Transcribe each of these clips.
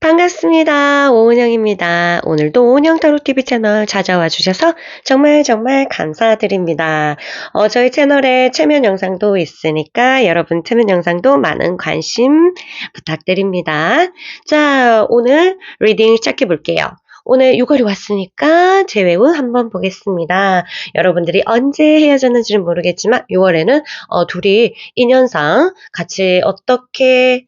반갑습니다. 오은영입니다. 오늘도 오은영 타로TV 채널 찾아와 주셔서 정말 감사드립니다. 저희 채널에 체면 영상도 있으니까 여러분 체면 영상도 많은 관심 부탁드립니다. 자, 오늘 리딩 시작해 볼게요. 오늘 6월이 왔으니까 재회운 한번 보겠습니다. 여러분들이 언제 헤어졌는지는 모르겠지만 6월에는 둘이 인연상 같이 어떻게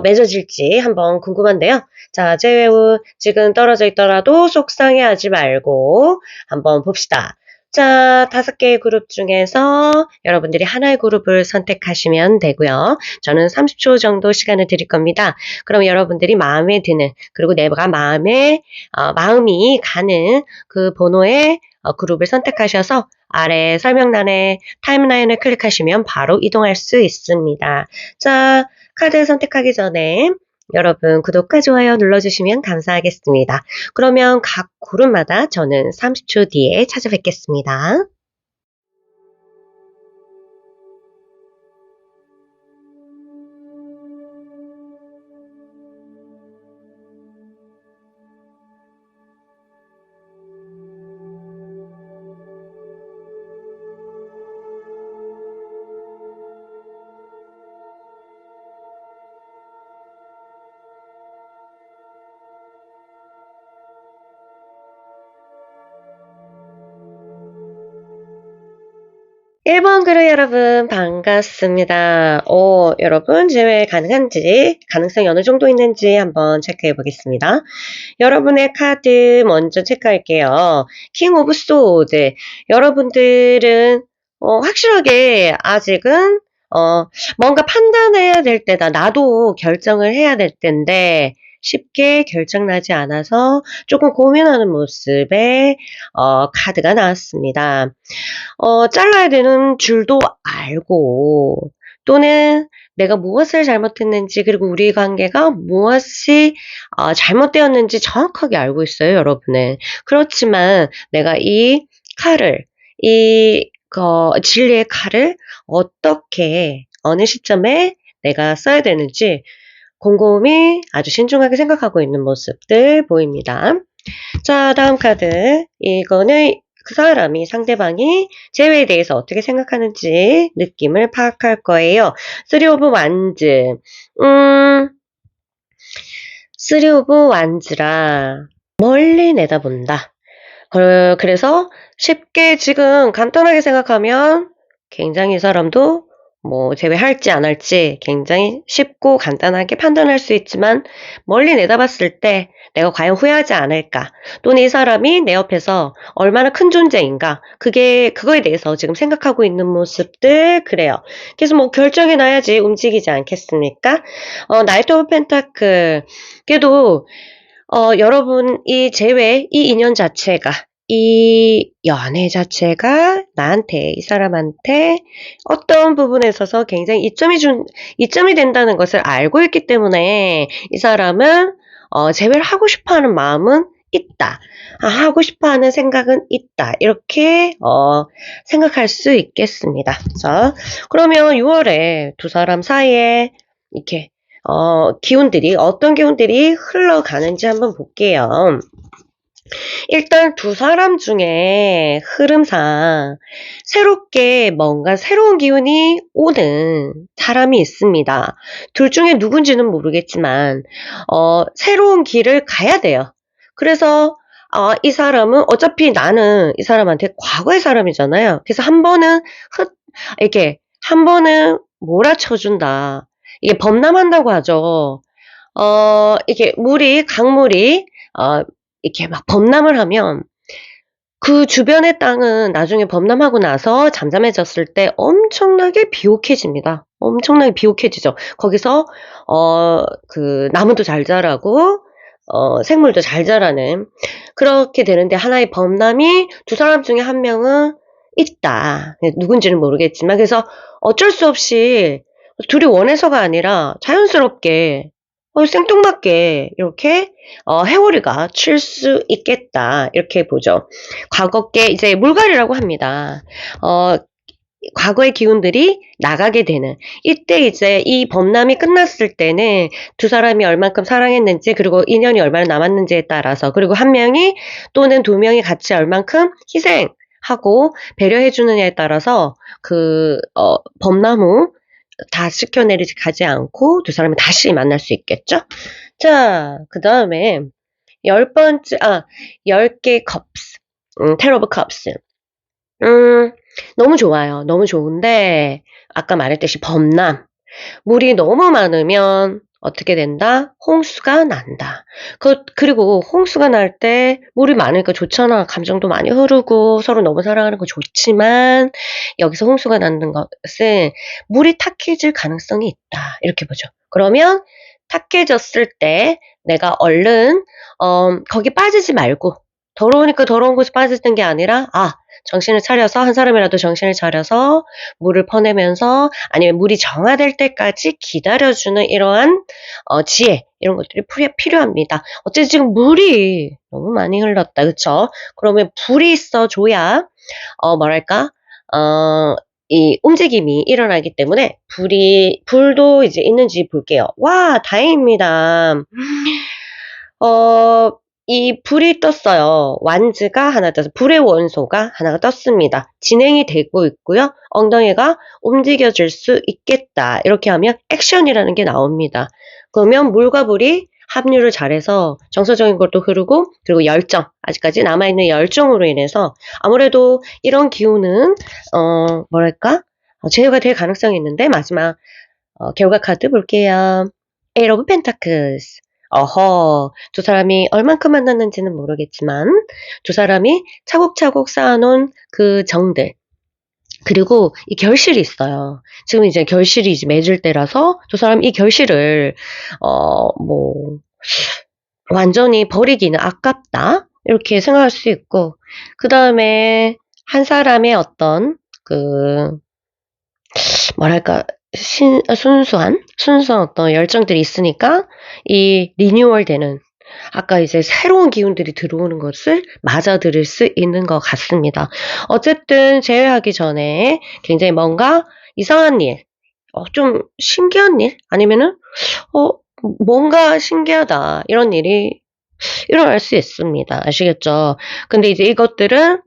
맺어질지 한번 궁금한데요. 자, 재회운 지금 떨어져 있더라도 속상해하지 말고 한번 봅시다. 자, 5개의 그룹 중에서 여러분들이 하나의 그룹을 선택하시면 되고요. 저는 30초 정도 시간을 드릴 겁니다. 그럼 여러분들이 마음에 드는, 그리고 내가 마음이 가는 그 번호의 그룹을 선택하셔서 아래 설명란에 타임라인을 클릭하시면 바로 이동할 수 있습니다. 자, 카드 선택하기 전에 여러분 구독과 좋아요 눌러주시면 감사하겠습니다. 그러면 각 그룹마다 저는 30초 뒤에 찾아뵙겠습니다. (1번) 그룹 여러분 반갑습니다. 여러분 재회 가능한지, 가능성이 어느 정도 있는지 한번 체크해 보겠습니다. 여러분의 카드 먼저 체크할게요. 킹 오브 소드. 여러분들은 확실하게 아직은 뭔가 판단해야 될 때다. 나도 결정을 해야 될 텐데 쉽게 결정나지 않아서 조금 고민하는 모습의 카드가 나왔습니다. 잘라야 되는 줄도 알고, 또는 내가 무엇을 잘못했는지, 그리고 우리 관계가 무엇이 잘못되었는지 정확하게 알고 있어요, 여러분은. 그렇지만 내가 이 칼을, 진리의 칼을 어떻게, 어느 시점에 내가 써야 되는지 곰곰이 아주 신중하게 생각하고 있는 모습들 보입니다. 자, 다음 카드. 이거는 그 사람이, 상대방이 재회에 대해서 어떻게 생각하는지 느낌을 파악할 거예요. 3 오브 완즈. 3 오브 완즈라 멀리 내다본다. 그래서 쉽게 지금 간단하게 생각하면 굉장히 이 사람도 재회할지 안 할지 굉장히 쉽고 간단하게 판단할 수 있지만, 멀리 내다봤을 때 내가 과연 후회하지 않을까, 또는 이 사람이 내 옆에서 얼마나 큰 존재인가, 그거에 대해서 지금 생각하고 있는 모습들, 그래요. 그래서 결정해 놔야지 움직이지 않겠습니까? 나이트 오브 펜타클. 그래도 여러분 이 인연 자체가, 이 연애 자체가 나한테, 이 사람한테 어떤 부분에 있어서 굉장히 이점이 된다는 것을 알고 있기 때문에 이 사람은 재회를 하고 싶어하는 마음은 있다. 하고 싶어하는 생각은 있다. 이렇게 생각할 수 있겠습니다. 자, 그러면 6월에 두 사람 사이에 이렇게 어떤 기운들이 흘러가는지 한번 볼게요. 일단 두 사람 중에 흐름상 새롭게 뭔가 새로운 기운이 오는 사람이 있습니다. 둘 중에 누군지는 모르겠지만 새로운 길을 가야 돼요. 그래서 이 사람은, 어차피 나는 이 사람한테 과거의 사람이잖아요. 그래서 한 번은 몰아쳐준다. 이게 범람한다고 하죠. 이게 강물이 이렇게 막 범람을 하면 그 주변의 땅은 나중에 범람하고 나서 잠잠해졌을 때 엄청나게 비옥해집니다. 엄청나게 비옥해지죠. 거기서 그 나무도 잘 자라고 생물도 잘 자라는, 그렇게 되는데, 하나의 범람이 두 사람 중에 한 명은 있다. 누군지는 모르겠지만, 그래서 어쩔 수 없이 둘이 원해서가 아니라 자연스럽게 생뚱맞게 이렇게 해오리가 칠 수 있겠다, 이렇게 보죠. 과거께 이제 물갈이라고 합니다. 과거의 기운들이 나가게 되는, 이때 이제 이 범람이 끝났을 때는 두 사람이 얼만큼 사랑했는지, 그리고 인연이 얼마나 남았는지에 따라서, 그리고 한 명이 또는 두 명이 같이 얼만큼 희생하고 배려해 주느냐에 따라서 범람 후 다 씻겨내리지 가지 않고 두 사람이 다시 만날 수 있겠죠? 자, 그 다음에 10개 컵스. Ten of Cups. 너무 좋아요. 너무 좋은데, 아까 말했듯이 범람. 물이 너무 많으면 어떻게 된다? 홍수가 난다. 그리고 홍수가 날 때 물이 많으니까 좋잖아. 감정도 많이 흐르고 서로 너무 사랑하는 거 좋지만, 여기서 홍수가 나는 것은 물이 탁해질 가능성이 있다. 이렇게 보죠. 그러면 탁해졌을 때 내가 얼른 거기 빠지지 말고, 더러우니까 더러운 곳에 빠지는 게 아니라, 정신을 차려서, 한 사람이라도 정신을 차려서 물을 퍼내면서, 아니면 물이 정화될 때까지 기다려주는 이러한 지혜, 이런 것들이 필요합니다. 어쨌든 지금 물이 너무 많이 흘렀다. 그쵸? 그러면 불이 있어줘야 이 움직임이 일어나기 때문에 불도 이제 있는지 볼게요. 와, 다행입니다. 이 불이 떴어요. 완즈가 하나 떠서 불의 원소가 하나가 떴습니다. 진행이 되고 있고요. 엉덩이가 움직여질 수 있겠다. 이렇게 하면 액션이라는 게 나옵니다. 그러면 물과 불이 합류를 잘해서 정서적인 것도 흐르고, 그리고 열정, 아직까지 남아있는 열정으로 인해서 아무래도 이런 기운은 제어가 될 가능성이 있는데, 마지막 결과 카드 볼게요. Eight of Pentacles. 두 사람이 얼만큼 만났는지는 모르겠지만 두 사람이 차곡차곡 쌓아놓은 그 정들, 그리고 이 결실이 있어요. 지금 이제 결실이 이제 맺을 때라서 두 사람 이 결실을 완전히 버리기는 아깝다, 이렇게 생각할 수 있고, 그 다음에 한 사람의 어떤 순수한 어떤 열정들이 있으니까 이 리뉴얼 되는, 아까 이제 새로운 기운들이 들어오는 것을 맞아들일 수 있는 것 같습니다. 어쨌든 제외하기 전에 굉장히 뭔가 이상한 일, 좀 신기한 일, 아니면은 뭔가 신기하다, 이런 일이 일어날 수 있습니다. 아시겠죠? 근데 이제 이것들은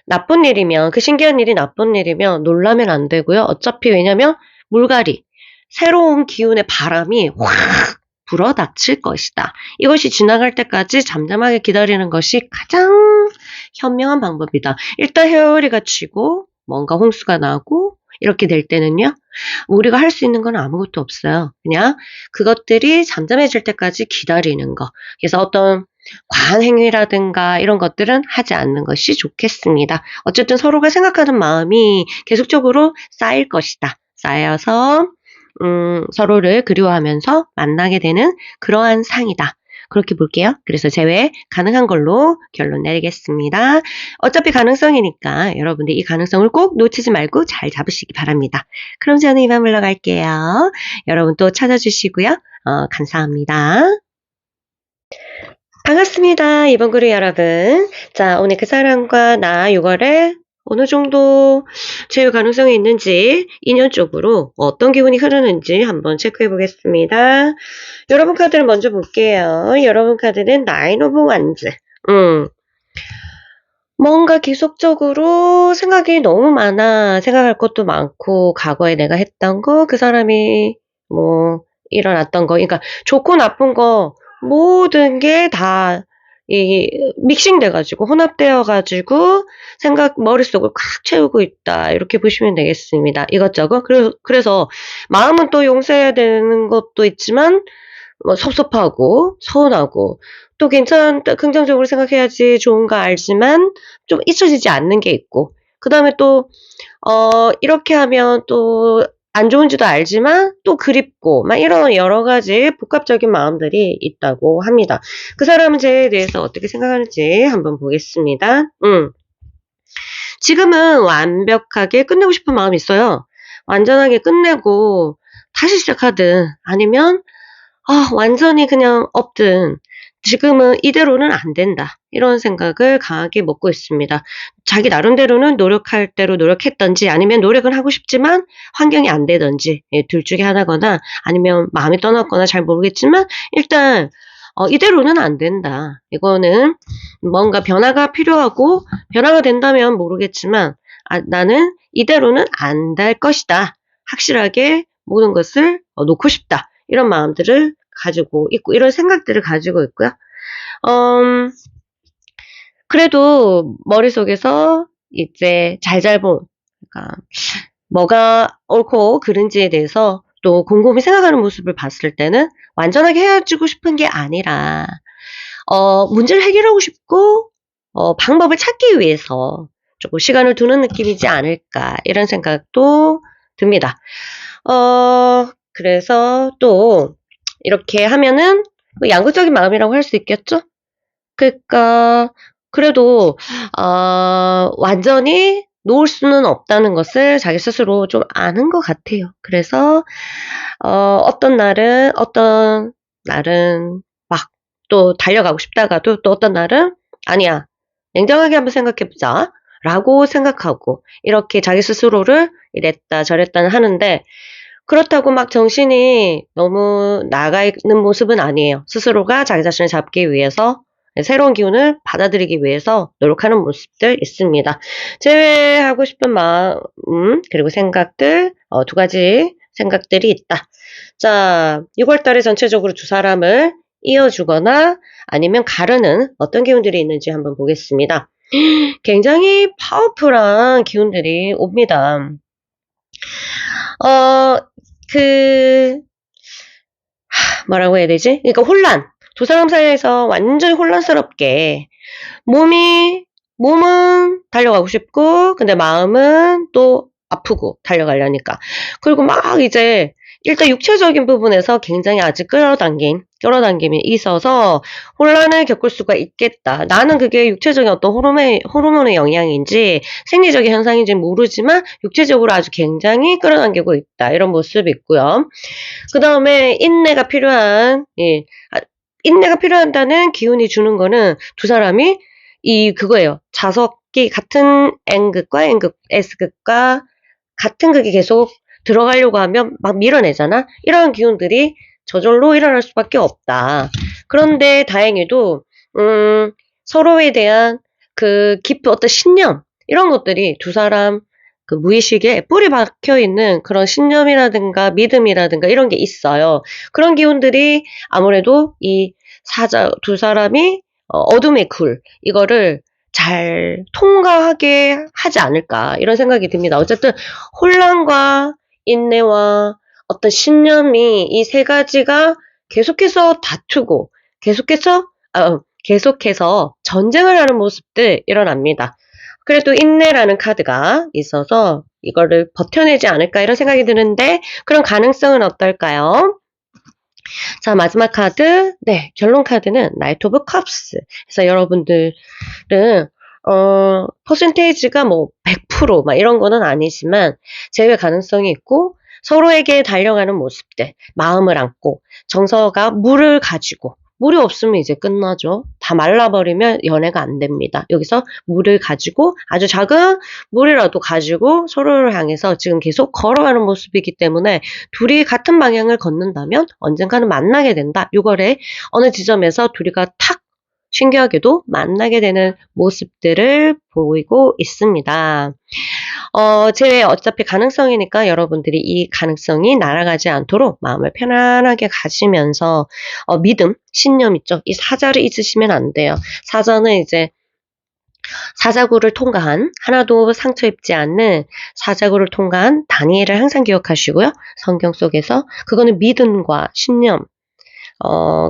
나쁜 일이면, 그 신기한 일이 나쁜 일이면 놀라면 안 되고요. 어차피 왜냐면 물갈이, 새로운 기운의 바람이 확 불어닥칠 것이다. 이것이 지나갈 때까지 잠잠하게 기다리는 것이 가장 현명한 방법이다. 일단 헤어리가 치고 뭔가 홍수가 나고 이렇게 될 때는요, 우리가 할 수 있는 건 아무것도 없어요. 그냥 그것들이 잠잠해질 때까지 기다리는 거. 그래서 어떤 과한 행위라든가 이런 것들은 하지 않는 것이 좋겠습니다. 어쨌든 서로가 생각하는 마음이 계속적으로 쌓일 것이다. 쌓여서 서로를 그리워하면서 만나게 되는 그러한 상이다. 그렇게 볼게요. 그래서 제외 가능한 걸로 결론 내리겠습니다. 어차피 가능성이니까 여러분들 이 가능성을 꼭 놓치지 말고 잘 잡으시기 바랍니다. 그럼 저는 이만 물러갈게요. 여러분 또 찾아주시고요. 감사합니다. 반갑습니다. 이번 그룹 여러분. 자, 오늘 그 사람과 나 6월에 어느 정도 제휴 가능성이 있는지, 인연 쪽으로 어떤 기운이 흐르는지 한번 체크해 보겠습니다. 여러분 카드를 먼저 볼게요. 여러분 카드는 Nine of Wands. 뭔가 계속적으로 생각이 너무 많아. 생각할 것도 많고, 과거에 내가 했던 거, 그 사람이 일어났던 거, 그러니까 좋고 나쁜 거 모든 게 다 믹싱 돼가지고, 혼합되어가지고 머릿속을 꽉 채우고 있다, 이렇게 보시면 되겠습니다. 이것저것. 그래서 마음은 또 용서해야 되는 것도 있지만 섭섭하고 서운하고, 또 긍정적으로 생각해야지 좋은 거 알지만 좀 잊혀지지 않는 게 있고, 그 다음에 또 이렇게 하면 또 안 좋은지도 알지만 또 그립고, 막 이런 여러 가지 복합적인 마음들이 있다고 합니다. 그 사람은 쟤에 대해서 어떻게 생각하는지 한번 보겠습니다. 지금은 완벽하게 끝내고 싶은 마음이 있어요. 완전하게 끝내고 다시 시작하든, 아니면 완전히 그냥 없든, 지금은 이대로는 안 된다. 이런 생각을 강하게 먹고 있습니다. 자기 나름대로는 노력할 대로 노력했든지 아니면 노력은 하고 싶지만 환경이 안 되든지 둘 중에 하나거나 아니면 마음이 떠났거나 잘 모르겠지만 일단 이대로는 안 된다. 이거는 뭔가 변화가 필요하고 변화가 된다면 모르겠지만 나는 이대로는 안 될 것이다. 확실하게 모든 것을 놓고 싶다. 이런 마음들을 가지고 있고 이런 생각들을 가지고 있고요. 그래도 머릿속에서 이제 그러니까 뭐가 옳고 그른지에 대해서 또 곰곰이 생각하는 모습을 봤을 때는 완전하게 헤어지고 싶은 게 아니라 문제를 해결하고 싶고 방법을 찾기 위해서 조금 시간을 두는 느낌이지 않을까 이런 생각도 듭니다. 그래서 또 이렇게 하면은 양극적인 마음이라고 할 수 있겠죠? 그러니까 그래도 완전히 놓을 수는 없다는 것을 자기 스스로 좀 아는 것 같아요. 그래서 어떤 날은 막 또 달려가고 싶다가도 또 어떤 날은 아니야. 냉정하게 한번 생각해 보자. 라고 생각하고 이렇게 자기 스스로를 이랬다 저랬다 하는데 그렇다고 막 정신이 너무 나가 있는 모습은 아니에요. 스스로가 자기 자신을 잡기 위해서 새로운 기운을 받아들이기 위해서 노력하는 모습들 있습니다. 제외하고 싶은 마음 그리고 생각들 두 가지 생각들이 있다. 자, 6월 달에 전체적으로 두 사람을 이어주거나 아니면 가르는 어떤 기운들이 있는지 한번 보겠습니다. 굉장히 파워풀한 기운들이 옵니다. 뭐라고 해야 되지? 그러니까 혼란. 두 사람 사이에서 완전히 혼란스럽게 몸은 달려가고 싶고 근데 마음은 또 아프고 달려가려니까. 그리고 막 이제 일단 육체적인 부분에서 굉장히 아직 끌어당김이 있어서 혼란을 겪을 수가 있겠다. 나는 그게 육체적인 어떤 호르몬의 영향인지 생리적인 현상인지 모르지만 육체적으로 아주 굉장히 끌어당기고 있다. 이런 모습이 있고요. 그 다음에 인내가 필요한다는 기운이 주는 거는 두 사람이 그거예요. 자석이 같은 N극과 S극과 같은 극이 계속 들어가려고 하면 막 밀어내잖아? 이런 기운들이 저절로 일어날 수밖에 없다. 그런데 다행히도, 서로에 대한 깊은 어떤 신념, 이런 것들이 두 사람 무의식에 뿌리 박혀 있는 그런 신념이라든가 믿음이라든가 이런 게 있어요. 그런 기운들이 아무래도 두 사람이 어둠의 이거를 잘 통과하게 하지 않을까 이런 생각이 듭니다. 어쨌든 혼란과 인내와 어떤 신념이 이 세 가지가 계속해서 다투고 계속해서 전쟁을 하는 모습들 일어납니다. 그래도 인내라는 카드가 있어서 이거를 버텨내지 않을까 이런 생각이 드는데 그런 가능성은 어떨까요? 자, 마지막 카드. 네, 결론 카드는 나이트 오브 컵스. 그래서 여러분들은 퍼센테이지가 뭐 100% 이런 거는 아니지만 제외 가능성이 있고 서로에게 달려가는 모습들, 마음을 안고 정서가 물을 가지고 물이 없으면 이제 끝나죠. 다 말라버리면 연애가 안 됩니다. 여기서 물을 가지고 아주 작은 물이라도 가지고 서로를 향해서 지금 계속 걸어가는 모습이기 때문에 둘이 같은 방향을 걷는다면 언젠가는 만나게 된다. 6월에 어느 지점에서 둘이가 탁 신기하게도 만나게 되는 모습들을 보이고 있습니다. 제외 어차피 가능성이니까 여러분들이 이 가능성이 날아가지 않도록 마음을 편안하게 가지면서 믿음, 신념 있죠? 이 사자를 잊으시면 안 돼요. 사자는 이제 사자구를 통과한 하나도 상처 입지 않는 사자구를 통과한 다니엘을 항상 기억하시고요. 성경 속에서 그거는 믿음과 신념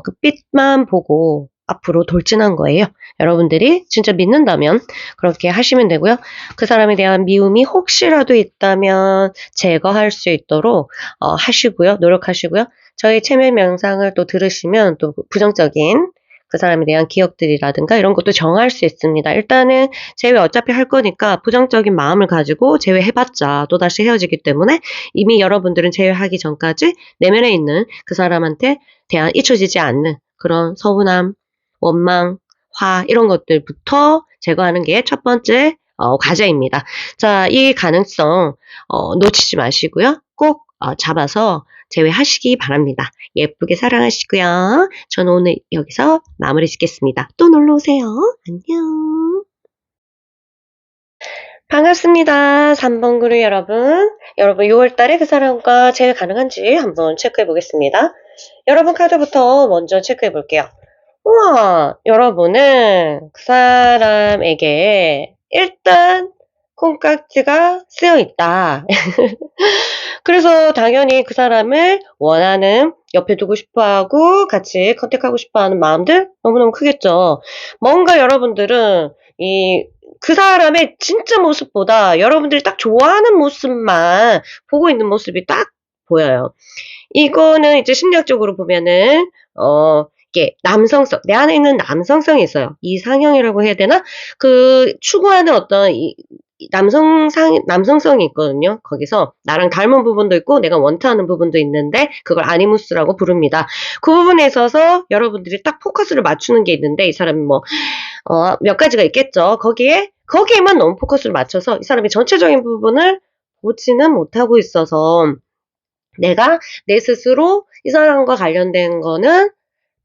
그 빛만 보고 앞으로 돌진한 거예요. 여러분들이 진짜 믿는다면 그렇게 하시면 되고요. 그 사람에 대한 미움이 혹시라도 있다면 제거할 수 있도록 하시고요. 노력하시고요. 저희 체면 명상을 또 들으시면 또 부정적인 그 사람에 대한 기억들이라든가 이런 것도 정할 수 있습니다. 일단은 제외 어차피 할 거니까 부정적인 마음을 가지고 제외해봤자 또다시 헤어지기 때문에 이미 여러분들은 제외하기 전까지 내면에 있는 그 사람한테 대한 잊혀지지 않는 그런 서운함, 원망, 화 이런 것들부터 제거하는 게 첫 번째 과제입니다. 자, 이 가능성 놓치지 마시고요. 꼭 잡아서 제외하시기 바랍니다. 예쁘게 사랑하시고요. 저는 오늘 여기서 마무리 짓겠습니다. 또 놀러오세요. 안녕. 반갑습니다. 3번 그룹 여러분. 여러분 6월달에 그 사람과 제외 가능한지 한번 체크해 보겠습니다. 여러분 카드부터 먼저 체크해 볼게요. 우와, 여러분은 그 사람에게 일단 콩깍지가 쓰여 있다. 그래서 당연히 그 사람을 원하는, 옆에 두고 싶어 하고 같이 컨택하고 싶어 하는 마음들 너무너무 크겠죠. 뭔가 여러분들은 그 사람의 진짜 모습보다 여러분들이 딱 좋아하는 모습만 보고 있는 모습이 딱 보여요. 이거는 이제 심리학적으로 보면은, 이게 남성성, 내 안에 있는 남성성이 있어요. 이상형이라고 해야 되나? 추구하는 어떤 남성성이 있거든요. 거기서 나랑 닮은 부분도 있고 내가 원하는 부분도 있는데 그걸 아니무스라고 부릅니다. 그 부분에 있어서 여러분들이 딱 포커스를 맞추는 게 있는데 이 사람이 몇 가지가 있겠죠. 거기에만 너무 포커스를 맞춰서 이 사람이 전체적인 부분을 보지는 못하고 있어서 내가 내 스스로 이 사람과 관련된 거는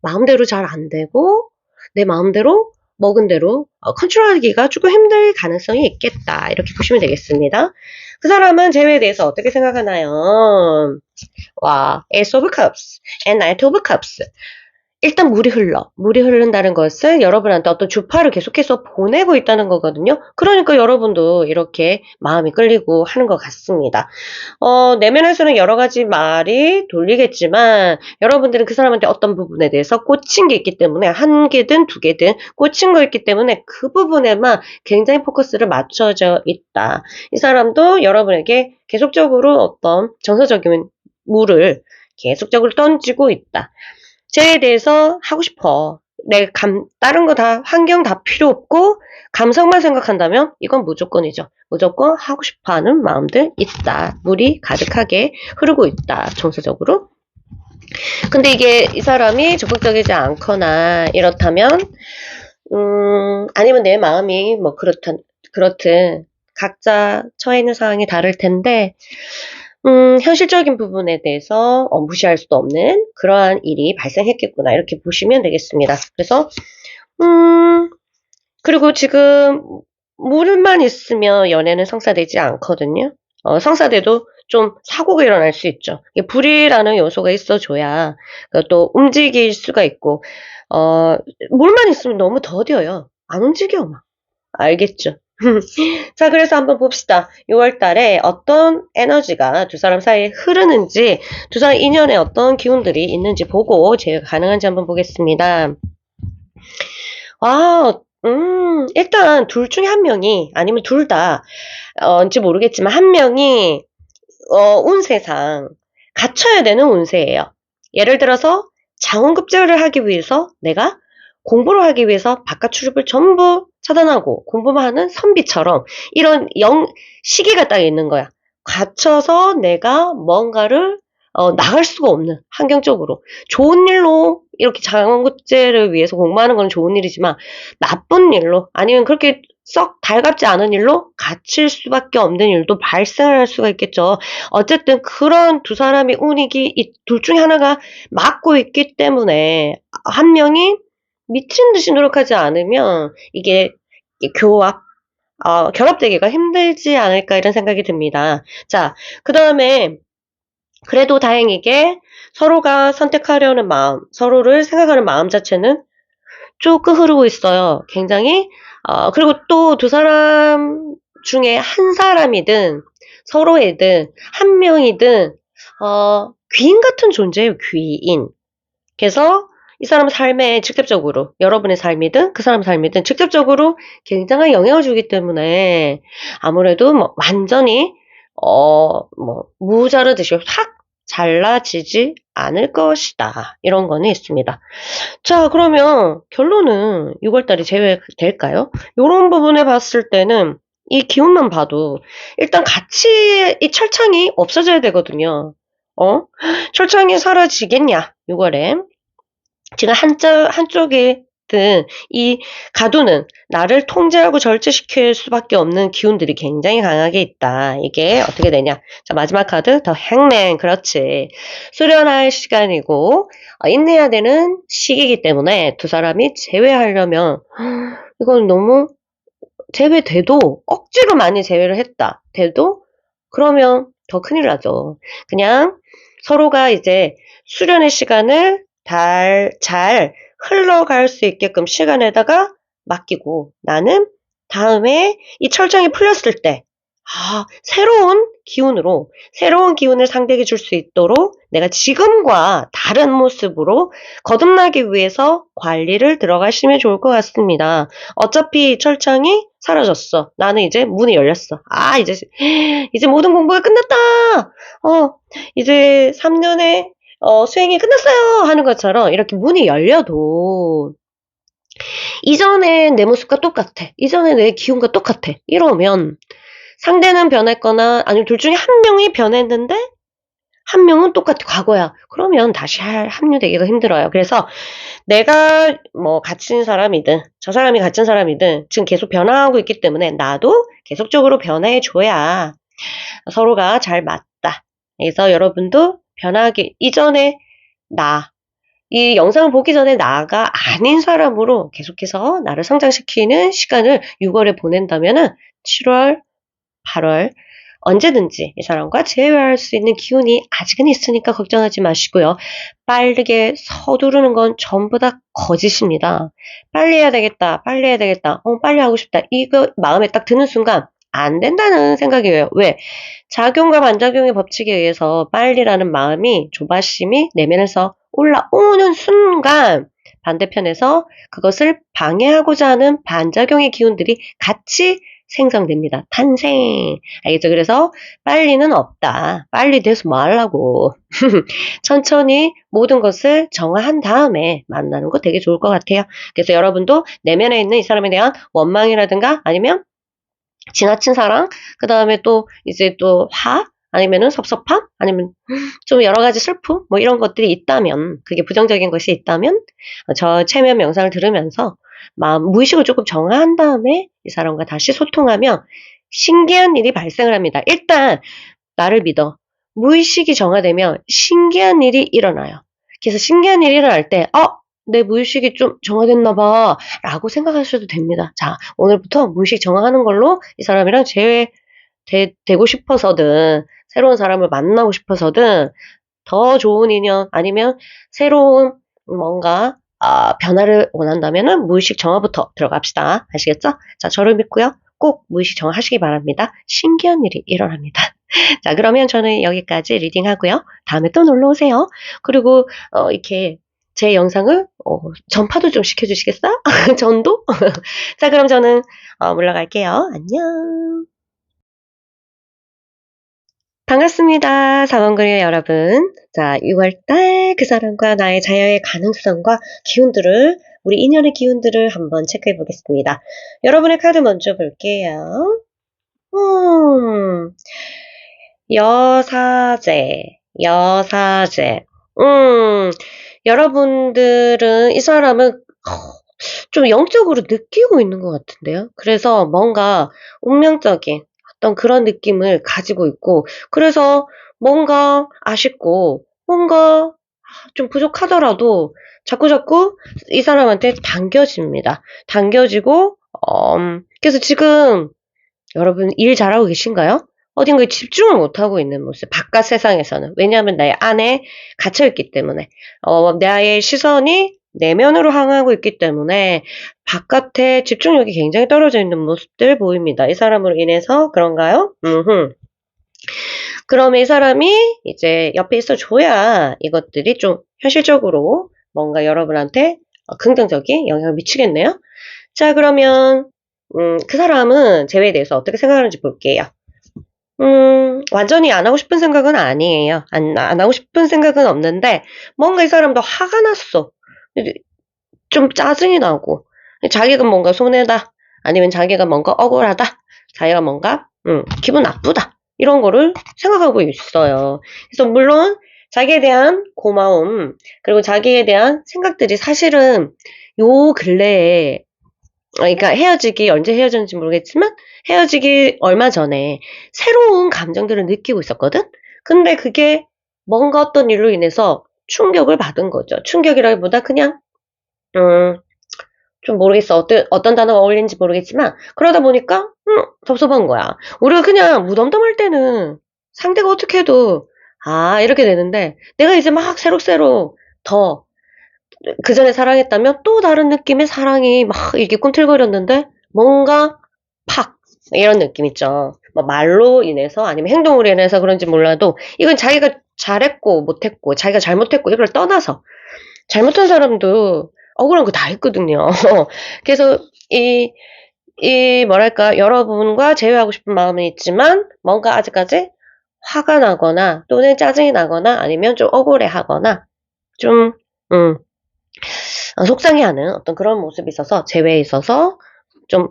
마음대로 잘 안 되고 내 마음대로 먹은 대로 컨트롤하기가 조금 힘들 가능성이 있겠다. 이렇게 보시면 되겠습니다. 그 사람은 재회에 대해서 어떻게 생각하나요? 와, Ace of Cups and Knight of Cups. 일단 물이 흘러. 물이 흐른다는 것은 여러분한테 어떤 주파를 계속해서 보내고 있다는 거거든요. 그러니까 여러분도 이렇게 마음이 끌리고 하는 것 같습니다. 내면에서는 여러 가지 말이 돌리겠지만 여러분들은 그 사람한테 어떤 부분에 대해서 꽂힌 게 있기 때문에 한 개든 두 개든 꽂힌 거 있기 때문에 그 부분에만 굉장히 포커스를 맞춰져 있다. 이 사람도 여러분에게 계속적으로 어떤 정서적인 물을 계속적으로 던지고 있다. 쟤에 대해서 하고 싶어. 다른 거 다, 환경 다 필요 없고, 감성만 생각한다면, 이건 무조건이죠. 무조건 하고 싶어 하는 마음들 있다. 물이 가득하게 흐르고 있다. 정서적으로. 근데 이게 이 사람이 적극적이지 않거나, 이렇다면, 아니면 내 마음이 그렇든, 각자 처해 있는 상황이 다를 텐데, 현실적인 부분에 대해서 무시할 수도 없는 그러한 일이 발생했겠구나. 이렇게 보시면 되겠습니다. 그래서, 그리고 지금 물만 있으면 연애는 성사되지 않거든요. 성사돼도 좀 사고가 일어날 수 있죠. 불이라는 요소가 있어줘야 또 움직일 수가 있고, 물만 있으면 너무 더뎌요. 안 움직여, 막. 알겠죠? 자, 그래서 한번 봅시다. 6월 달에 어떤 에너지가 두 사람 사이에 흐르는지, 두 사람 인연에 어떤 기운들이 있는지 보고 제가 가능한지 한번 보겠습니다. 와, 일단 둘 중에 한 명이, 아니면 둘 다, 인지 모르겠지만 한 명이, 운세상 갖춰야 되는 운세예요. 예를 들어서 자원급제를 하기 위해서 내가 공부를 하기 위해서 바깥 출입을 전부 차단하고 공부만 하는 선비처럼 이런 시기가 딱 있는 거야. 갇혀서 내가 뭔가를 나갈 수가 없는 환경적으로 좋은 일로 이렇게 자원급제를 위해서 공부하는 건 좋은 일이지만 나쁜 일로 아니면 그렇게 썩 달갑지 않은 일로 갇힐 수밖에 없는 일도 발생할 수가 있겠죠. 어쨌든 그런 두 사람의 운익이 이 둘 중에 하나가 맞고 있기 때문에 한 명이 미친 듯이 노력하지 않으면 이게 결합되기가 힘들지 않을까 이런 생각이 듭니다. 자, 그 다음에 그래도 다행이게 서로가 선택하려는 마음, 서로를 생각하는 마음 자체는 조금 흐르고 있어요. 굉장히 그리고 또 두 사람 중에 한 사람이든 서로이든 한 명이든 귀인 같은 존재예요. 귀인. 그래서 이 사람 삶에 직접적으로 여러분의 삶이든 그 사람 삶이든 직접적으로 굉장한 영향을 주기 때문에 아무래도 완전히 무자르듯이 확 잘라지지 않을 것이다. 이런 거는 있습니다. 자, 그러면 결론은 6월달에 제외될까요? 이런 부분에 봤을 때는 이 기운만 봐도 일단 같이 이 철창이 없어져야 되거든요. 철창이 사라지겠냐? 6월에. 지금 한쪽이 어쨌든 이 가두는 나를 통제하고 절제시킬 수밖에 없는 기운들이 굉장히 강하게 있다. 이게 어떻게 되냐? 자, 마지막 카드 더 행맨. 그렇지. 수련할 시간이고 인내해야 되는 시기이기 때문에 두 사람이 재회하려면 이건 너무 제외돼도 억지로 많이 제외를 했다. 돼도 그러면 더 큰일 나죠. 그냥 서로가 이제 수련의 시간을 잘 흘러갈 수 있게끔 시간에다가 맡기고 나는 다음에 이 철장이 풀렸을 때 새로운 기운을 상대에게 줄 수 있도록 내가 지금과 다른 모습으로 거듭나기 위해서 관리를 들어가시면 좋을 것 같습니다. 어차피 철창이 사라졌어. 나는 이제 문이 열렸어. 이제 모든 공부가 끝났다. 이제 3년의 수행이 끝났어요. 하는 것처럼 이렇게 문이 열려도 이전에 내 모습과 똑같아. 이전에 내 기운과 똑같아. 이러면 상대는 변했거나 아니면 둘 중에 한 명이 변했는데 한 명은 똑같아. 과거야. 그러면 다시 합류되기가 힘들어요. 그래서 내가 뭐 갇힌 사람이든 저 사람이 갇힌 사람이든 지금 계속 변화하고 있기 때문에 나도 계속적으로 변화해줘야 서로가 잘 맞다. 그래서 여러분도 변화하기 이전에 이 영상을 보기 전에 나가 아닌 사람으로 계속해서 나를 성장시키는 시간을 6월에 보낸다면은 7월, 8월 언제든지 이 사람과 재회할 수 있는 기운이 아직은 있으니까 걱정하지 마시고요. 빠르게 서두르는 건 전부 다 거짓입니다. 빨리 해야 되겠다. 빨리 하고 싶다. 이거 마음에 딱 드는 순간 안 된다는 생각이에요. 왜? 작용과 반작용의 법칙에 의해서 빨리라는 마음이 조바심이 내면에서 올라오는 순간 반대편에서 그것을 방해하고자 하는 반작용의 기운들이 같이 생성됩니다. 탄생. 알겠죠? 그래서 빨리는 없다. 빨리 돼서 뭐 하려고. 천천히 모든 것을 정화한 다음에 만나는 거 되게 좋을 것 같아요. 그래서 여러분도 내면에 있는 이 사람에 대한 원망이라든가 아니면 지나친 사랑, 그 다음에 또 이제 또 아니면은 섭섭함, 아니면 좀 여러 가지 슬픔, 뭐 이런 것들이 있다면, 그게 부정적인 것이 있다면, 저 체면 명상을 들으면서 무의식을 조금 정화한 다음에 이 사람과 다시 소통하면 신기한 일이 발생을 합니다. 일단 나를 믿어. 무의식이 정화되면 신기한 일이 일어나요. 그래서 신기한 일이 일어날 때 내 무의식이 좀 정화됐나 봐 라고 생각하셔도 됩니다. 자, 오늘부터 무의식 정화하는 걸로 이 사람이랑 되고 싶어서든 새로운 사람을 만나고 싶어서든 더 좋은 인연 아니면 새로운 뭔가 변화를 원한다면은 무의식 정화부터 들어갑시다. 아시겠죠? 자, 저를 믿고요. 꼭 무의식 정화하시기 바랍니다. 신기한 일이 일어납니다. 자, 그러면 저는 여기까지 리딩하고요. 다음에 또 놀러 오세요. 그리고 이렇게 제 영상을 전파도 좀 시켜주시겠어요? 전도? 자, 그럼 저는 물러갈게요. 안녕. 반갑습니다. 사원그리의 여러분. 자, 6월달 그 사람과 나의 자녀의 가능성과 기운들을, 우리 인연의 기운들을 한번 체크해 보겠습니다. 여러분의 카드 먼저 볼게요. 여사제. 여러분들은 이 사람은 좀 영적으로 느끼고 있는 것 같은데요. 그래서 뭔가 운명적인 어떤 그런 느낌을 가지고 있고, 그래서 뭔가 아쉽고, 뭔가 좀 부족하더라도 자꾸자꾸 이 사람한테 당겨집니다. 당겨지고, 그래서 지금 여러분 일 잘하고 계신가요? 어딘가에 집중을 못하고 있는 모습, 바깥 세상에서는. 왜냐하면 나의 안에 갇혀있기 때문에. 나의 시선이 내면으로 향하고 있기 때문에 바깥에 집중력이 굉장히 떨어져 있는 모습들 보입니다. 이 사람으로 인해서 그런가요? 그러면 이 사람이 이제 옆에 있어줘야 이것들이 좀 현실적으로 뭔가 여러분한테 긍정적인 영향을 미치겠네요. 자, 그러면 그 사람은 재회에 대해서 어떻게 생각하는지 볼게요. 완전히 안 하고 싶은 생각은 아니에요. 안 하고 싶은 생각은 없는데, 뭔가 이 사람도 화가 났어. 좀 짜증이 나고, 자기가 뭔가 손해다. 아니면 자기가 뭔가 억울하다. 자기가 뭔가, 기분 나쁘다. 이런 거를 생각하고 있어요. 그래서 물론, 자기에 대한 고마움, 그리고 자기에 대한 생각들이 사실은 요 근래에, 그러니까 헤어지기, 언제 헤어졌는지 모르겠지만, 헤어지기 얼마 전에 새로운 감정들을 느끼고 있었거든? 근데 그게 뭔가 어떤 일로 인해서 충격을 받은 거죠. 충격이라기보다 그냥, 음, 좀 모르겠어. 어떤 단어가 어울리는지 모르겠지만, 그러다 보니까, 섭섭한 거야. 우리가 그냥 무덤덤할 때는 상대가 어떻게 해도, 아, 이렇게 되는데, 내가 이제 막 새록새록 더, 그 전에 사랑했다면 또 다른 느낌의 사랑이 막 이렇게 꿈틀거렸는데, 뭔가 팍! 이런 느낌 있죠. 뭐 말로 인해서 아니면 행동으로 인해서 그런지 몰라도, 이건 자기가 잘했고 못했고, 자기가 잘못했고, 이걸 떠나서, 잘못한 사람도 억울한 거 다 있거든요. 그래서 뭐랄까, 여러분과 제외하고 싶은 마음은 있지만, 뭔가 아직까지 화가 나거나, 또는 짜증이 나거나, 아니면 좀 억울해 하거나, 좀, 속상해하는 어떤 그런 모습이 있어서, 제외에 있어서, 좀,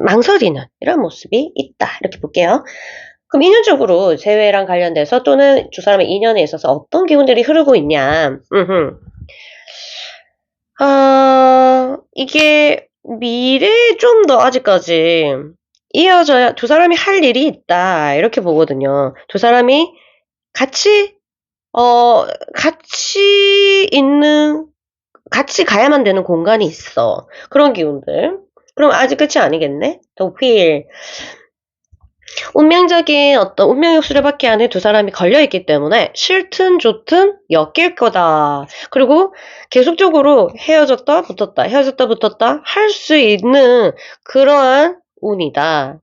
망설이는 이런 모습이 있다. 이렇게 볼게요. 그럼 인연적으로 재회랑 관련돼서 또는 두 사람의 인연에 있어서 어떤 기운들이 흐르고 있냐. 이게 미래에 좀 더 아직까지 이어져야 두 사람이 할 일이 있다. 이렇게 보거든요. 두 사람이 같이, 같이 같이 가야만 되는 공간이 있어. 그런 기운들. 그럼 아직 끝이 아니겠네? 더 휠. 운명적인 어떤 운명의 수레바퀴 안에 두 사람이 걸려있기 때문에 싫든 좋든 엮일 거다. 그리고 계속적으로 헤어졌다 붙었다 헤어졌다 붙었다 할 수 있는 그러한 운이다.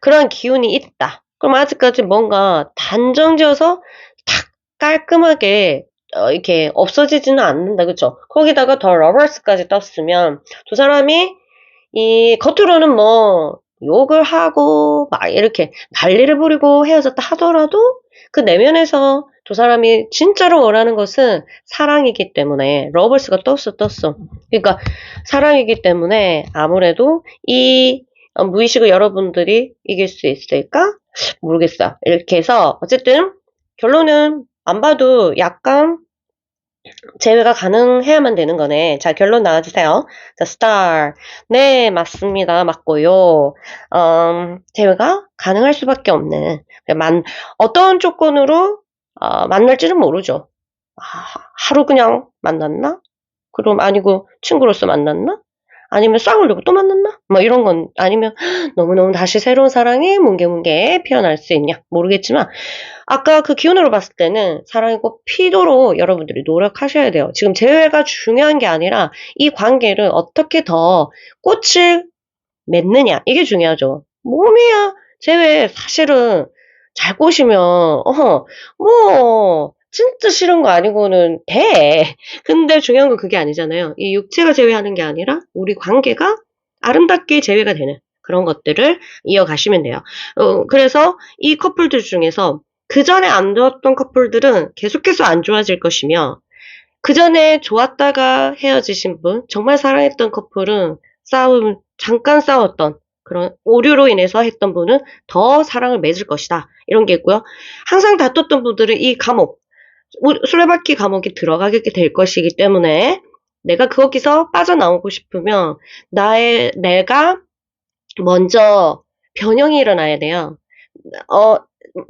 그러한 기운이 있다. 그럼 아직까지 뭔가 단정지어서 탁 깔끔하게 이렇게 없어지지는 않는다. 그쵸? 거기다가 더 러버스까지 떴으면 두 사람이 이 겉으로는 뭐 욕을 하고 막 이렇게 난리를 부리고 헤어졌다 하더라도 그 내면에서 두 사람이 진짜로 원하는 것은 사랑이기 때문에 러버스가 떴어. 그러니까 사랑이기 때문에 아무래도 이 무의식을 여러분들이 이길 수 있을까? 모르겠어. 이렇게 해서 어쨌든 결론은 안 봐도 약간 제외가 가능해야만 되는 거네. 자, 결론 나와주세요. 자, star. 네, 맞습니다. 맞고요. 제외가 가능할 수밖에 없는. 어떤 조건으로, 만날지는 모르죠. 하루 그냥 만났나? 그럼 아니고 친구로서 만났나? 아니면 싸우려고 또 만났나? 뭐 이런 건 아니면 너무너무 다시 새로운 사랑이 뭉게뭉게 피어날 수 있냐? 모르겠지만 아까 그 기운으로 봤을 때는 사랑이 꼭 피도록 여러분들이 노력하셔야 돼요. 지금 재회가 중요한 게 아니라 이 관계를 어떻게 더 꽃을 맺느냐 이게 중요하죠. 몸이야 재회 사실은 잘 꼬시면 뭐 진짜 싫은 거 아니고는 돼. 근데 중요한 건 그게 아니잖아요. 이 육체가 재회하는 게 아니라 우리 관계가 아름답게 재회가 되는 그런 것들을 이어가시면 돼요. 그래서 이 커플들 중에서 그 전에 안 좋았던 커플들은 계속해서 안 좋아질 것이며 그 전에 좋았다가 헤어지신 분, 정말 사랑했던 커플은 잠깐 싸웠던 그런 오류로 인해서 했던 분은 더 사랑을 맺을 것이다. 이런 게 있고요. 항상 다퉜던 분들은 이 감옥, 수레바퀴 감옥에 들어가게 될 것이기 때문에 내가 거기서 빠져나오고 싶으면 내가 먼저 변형이 일어나야 돼요.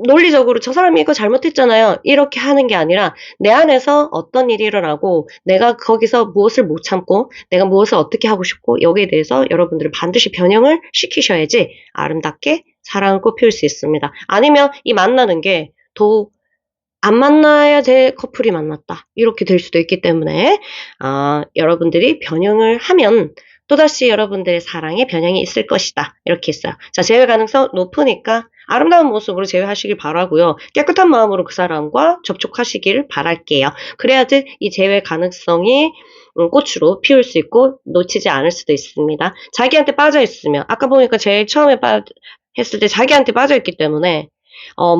논리적으로 저 사람이 이거 잘못했잖아요. 이렇게 하는 게 아니라 내 안에서 어떤 일이 일어나고 내가 거기서 무엇을 못 참고 내가 무엇을 어떻게 하고 싶고 여기에 대해서 여러분들은 반드시 변형을 시키셔야지 아름답게 사랑을 꽃피울 수 있습니다. 아니면 이 만나는 게 더 안 만나야 될 커플이 만났다. 이렇게 될 수도 있기 때문에 여러분들이 변형을 하면 또다시 여러분들의 사랑에 변형이 있을 것이다. 이렇게 했어요. 자, 재회 가능성 높으니까 아름다운 모습으로 재회하시길 바라고요. 깨끗한 마음으로 그 사람과 접촉하시길 바랄게요. 그래야지 이 재회 가능성이 꽃으로 피울 수 있고 놓치지 않을 수도 있습니다. 자기한테 빠져있으면 아까 보니까 제일 처음에 했을 때 자기한테 빠져있기 때문에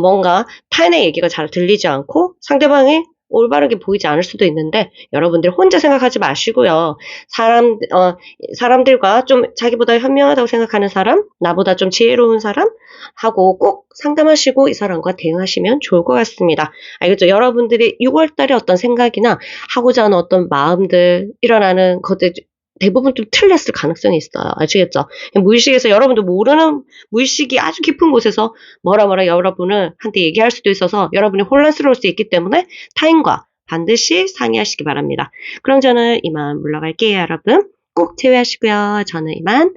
뭔가 타인의 얘기가 잘 들리지 않고 상대방이 올바르게 보이지 않을 수도 있는데 여러분들 혼자 생각하지 마시고요. 사람들과 좀 자기보다 현명하다고 생각하는 사람, 나보다 좀 지혜로운 사람 하고 꼭 상담하시고 이 사람과 대응하시면 좋을 것 같습니다. 알겠죠? 여러분들이 6월달에 어떤 생각이나 하고자 하는 어떤 마음들 일어나는 것들 대부분 좀 틀렸을 가능성이 있어요. 아시겠죠? 무의식에서 여러분도 모르는 무의식이 아주 깊은 곳에서 뭐라 여러분을 한테 얘기할 수도 있어서 여러분이 혼란스러울 수 있기 때문에 타인과 반드시 상의하시기 바랍니다. 그럼 저는 이만 물러갈게요, 여러분. 꼭 제외하시고요. 저는 이만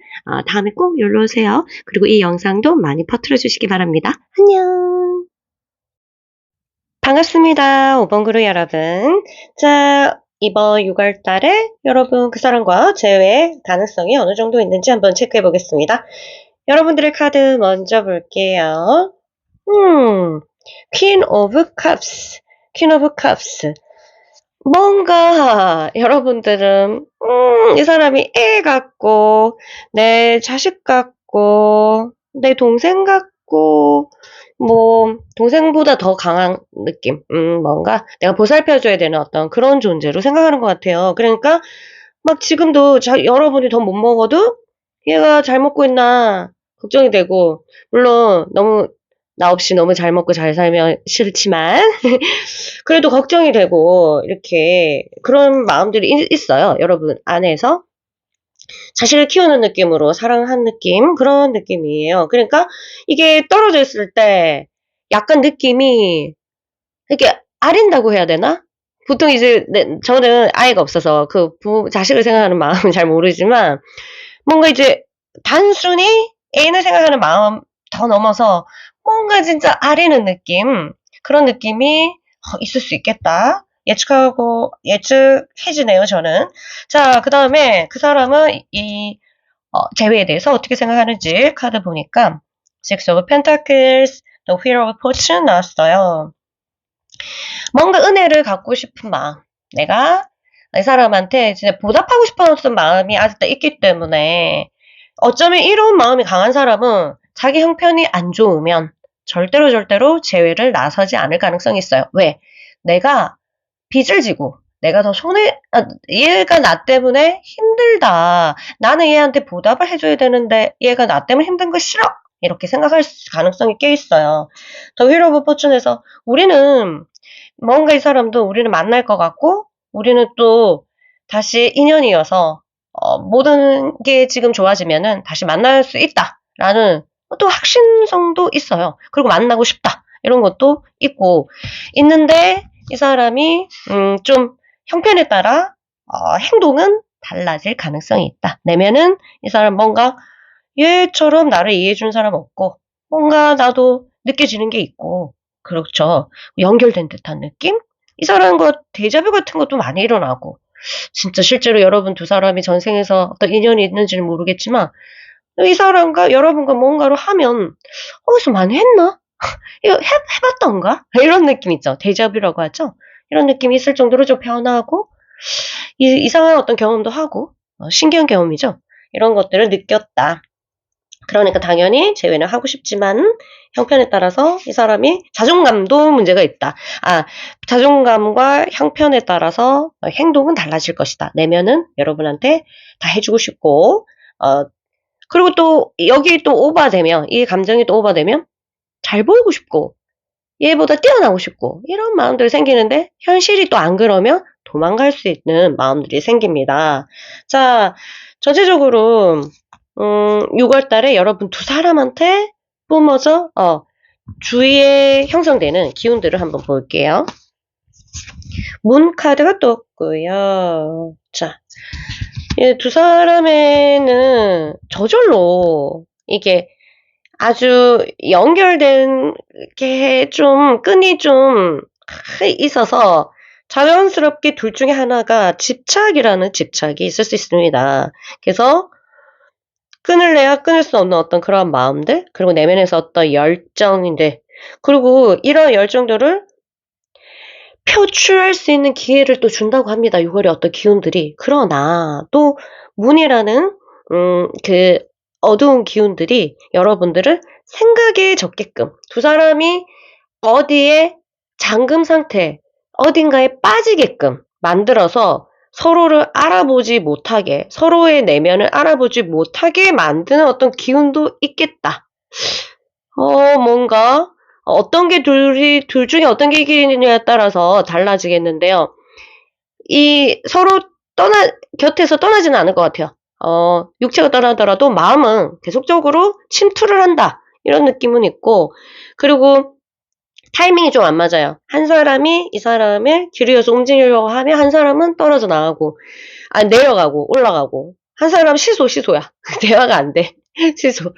다음에 꼭 놀러 오세요. 그리고 이 영상도 많이 퍼뜨려 주시기 바랍니다. 안녕. 반갑습니다. 5번 그룹 여러분. 자, 이번 6월 달에 여러분 그 사람과 재회 가능성이 어느 정도 있는지 한번 체크해 보겠습니다. 여러분들의 카드 먼저 볼게요. Queen of Cups. Queen of Cups. 뭔가 여러분들은 이 사람이 애 같고 내 자식 같고 내 동생 같고 뭐 동생보다 더 강한 느낌 뭔가 내가 보살펴줘야 되는 어떤 그런 존재로 생각하는 것 같아요. 그러니까 막 지금도 여러분이 더 못 먹어도 얘가 잘 먹고 있나 걱정이 되고 물론 너무 나 없이 너무 잘 먹고 잘 살면 싫지만 그래도 걱정이 되고 이렇게 그런 마음들이 있어요. 여러분 안에서 자식을 키우는 느낌으로 사랑한 느낌 그런 느낌이에요. 그러니까 이게 떨어져 있을 때 약간 느낌이 이렇게 아린다고 해야 되나? 보통 이제 저는 아이가 없어서 그 자식을 생각하는 마음은 잘 모르지만 뭔가 이제 단순히 애인을 생각하는 마음 더 넘어서 뭔가 진짜 아리는 느낌 그런 느낌이 있을 수 있겠다. 예측해지네요, 저는. 자, 그 다음에 그 사람은 이 재회에 대해서 어떻게 생각하는지 카드 보니까 Six of Pentacles, The Wheel of Fortune 나왔어요. 뭔가 은혜를 갖고 싶은 마음. 내가 이 사람한테 진짜 보답하고 싶었던 마음이 아직도 있기 때문에 어쩌면 이런 마음이 강한 사람은 자기 형편이 안 좋으면 절대로 재회를 나서지 않을 가능성이 있어요. 왜? 내가 빚을 지고 내가 더 얘가 나 때문에 힘들다. 나는 얘한테 보답을 해줘야 되는데 얘가 나 때문에 힘든 거 싫어. 이렇게 생각할 가능성이 꽤 있어요. 더 휠 오브 포춘에서 우리는 뭔가 이 사람도 우리는 만날 것 같고 우리는 또 다시 인연이어서 모든 게 지금 좋아지면은 다시 만날 수 있다라는 또 확신성도 있어요. 그리고 만나고 싶다 이런 것도 있는데 이 사람이 좀 형편에 따라 행동은 달라질 가능성이 있다. 내면은 이 사람 뭔가 얘처럼 나를 이해해준 사람 없고 뭔가 나도 느껴지는 게 있고 그렇죠. 연결된 듯한 느낌? 이 사람과 데자뷰 같은 것도 많이 일어나고 진짜 실제로 여러분 두 사람이 전생에서 어떤 인연이 있는지는 모르겠지만 이 사람과 여러분과 뭔가를 하면 어디서 많이 했나? 이거 해봤던가? 이런 느낌 있죠. 데자뷰라고 하죠. 이런 느낌이 있을 정도로 좀 변하고 이상한 어떤 경험도 하고 신기한 경험이죠. 이런 것들을 느꼈다. 그러니까 당연히 재회는 하고 싶지만 형편에 따라서 이 사람이 자존감도 문제가 있다. 자존감과 형편에 따라서 행동은 달라질 것이다. 내면은 여러분한테 다 해주고 싶고 그리고 또 여기 또 오버되면 이 감정이 또 오버되면 잘 보이고 싶고 얘보다 뛰어나고 싶고 이런 마음들이 생기는데 현실이 또 안 그러면 도망갈 수 있는 마음들이 생깁니다. 자, 전체적으로 6월 달에 여러분 두 사람한테 뿜어져 주위에 형성되는 기운들을 한번 볼게요. 문 카드가 떴고요. 자, 두 사람에는 저절로 이게 아주 연결된 게 좀 끈이 좀 있어서 자연스럽게 둘 중에 하나가 집착이라는 집착이 있을 수 있습니다. 그래서 끊을래야 끊을 수 없는 어떤 그런 마음들 그리고 내면에서 어떤 열정인데 그리고 이런 열정들을 표출할 수 있는 기회를 또 준다고 합니다. 6월의 어떤 기운들이. 그러나 또 문이라는 그 어두운 기운들이 여러분들을 생각에 적게끔 두 사람이 어디에 잠금 상태 어딘가에 빠지게끔 만들어서 서로를 알아보지 못하게 서로의 내면을 알아보지 못하게 만드는 어떤 기운도 있겠다. 뭔가 어떤 게 둘 중에 어떤 게 이기느냐에 따라서 달라지겠는데요. 이 서로 곁에서 떠나지는 않을 것 같아요. 육체가 떠나더라도 마음은 계속적으로 침투를 한다. 이런 느낌은 있고, 그리고 타이밍이 좀 안 맞아요. 한 사람이 이 사람을 기르어서 움직이려고 하면 한 사람은 떨어져 나가고, 내려가고, 올라가고. 한 사람 시소야. 대화가 안 돼. 시소.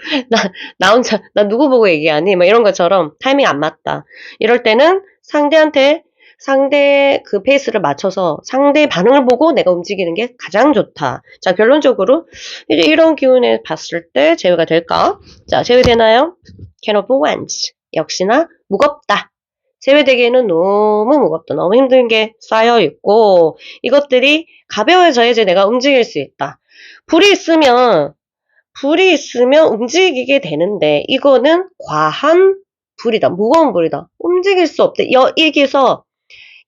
나 혼자, 나 누구 보고 얘기하니? 막 이런 것처럼 타이밍 안 맞다. 이럴 때는 상대 그 페이스를 맞춰서 상대의 반응을 보고 내가 움직이는 게 가장 좋다. 자, 결론적으로 이제 이런 기운에 봤을 때 제외가 될까? 자, 제외되나요? Can of Wands. 역시나 무겁다. 제외되기에는 너무 무겁다. 너무 힘든 게 쌓여있고 이것들이 가벼워져야지 내가 움직일 수 있다. 불이 있으면 움직이게 되는데 이거는 과한 불이다. 무거운 불이다. 움직일 수 없다.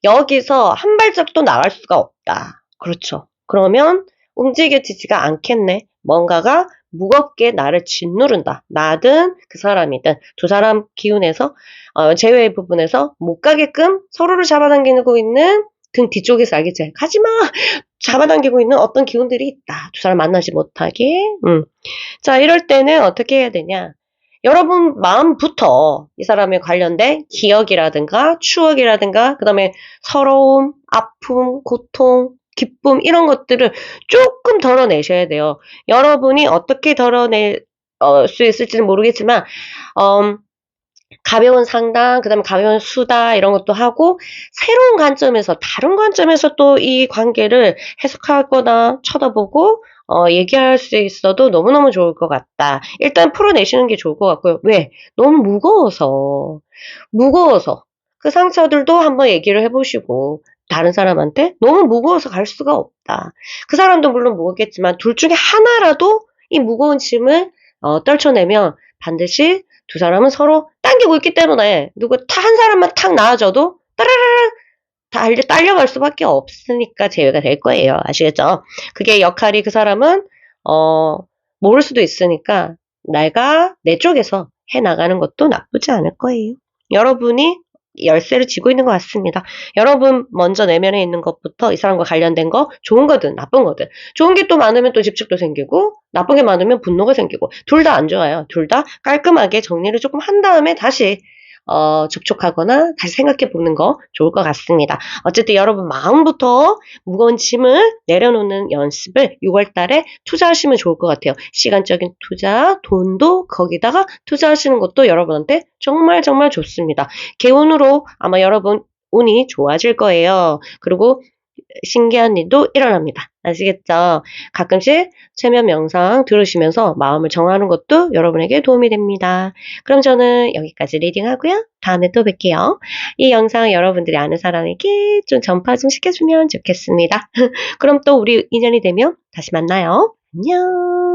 여기서 한 발짝도 나갈 수가 없다. 그렇죠. 그러면 움직여지지가 않겠네. 뭔가가 무겁게 나를 짓누른다. 나든 그 사람이든 두 사람 기운에서 제외의 부분에서 못 가게끔 서로를 잡아당기고 있는 등 뒤쪽에서 알겠지? 가지마! 잡아당기고 있는 어떤 기운들이 있다. 두 사람 만나지 못하게. 자, 이럴 때는 어떻게 해야 되냐? 여러분 마음부터 이 사람에 관련된 기억이라든가 추억이라든가 그다음에 서러움, 아픔, 고통, 기쁨 이런 것들을 조금 덜어내셔야 돼요. 여러분이 어떻게 덜어낼 수 있을지는 모르겠지만 가벼운 상담, 그다음에 가벼운 수다 이런 것도 하고 새로운 관점에서 다른 관점에서 또 이 관계를 해석하거나 쳐다보고 얘기할 수 있어도 너무너무 좋을 것 같다. 일단 풀어내시는 게 좋을 것 같고요. 왜? 너무 무거워서 그 상처들도 한번 얘기를 해보시고 다른 사람한테 너무 무거워서 갈 수가 없다. 그 사람도 물론 무겁겠지만 둘 중에 하나라도 이 무거운 짐을 떨쳐내면 반드시 두 사람은 서로 당기고 있기 때문에 한 사람만 탁 나아져도 따라라락 딸려갈 수밖에 없으니까 제외가 될 거예요. 아시겠죠? 그게 역할이 그 사람은 모를 수도 있으니까 내가 내 쪽에서 해나가는 것도 나쁘지 않을 거예요. 여러분이 열쇠를 쥐고 있는 것 같습니다. 여러분 먼저 내면에 있는 것부터 이 사람과 관련된 거 좋은 거든 나쁜 거든 좋은 게 또 많으면 또 집착도 생기고 나쁜 게 많으면 분노가 생기고 둘 다 안 좋아요. 둘 다 깔끔하게 정리를 조금 한 다음에 다시 접촉하거나 다시 생각해 보는 거 좋을 것 같습니다. 어쨌든 여러분 마음부터 무거운 짐을 내려놓는 연습을 6월 달에 투자하시면 좋을 것 같아요. 시간적인 투자, 돈도 거기다가 투자하시는 것도 여러분한테 정말 정말 좋습니다. 개운으로 아마 여러분 운이 좋아질 거예요. 그리고 신기한 일도 일어납니다. 아시겠죠? 가끔씩 최면 명상 들으시면서 마음을 정하는 것도 여러분에게 도움이 됩니다. 그럼 저는 여기까지 리딩하고요. 다음에 또 뵐게요. 이 영상 여러분들이 아는 사람에게 좀 전파 좀 시켜주면 좋겠습니다. 그럼 또 우리 인연이 되면 다시 만나요. 안녕.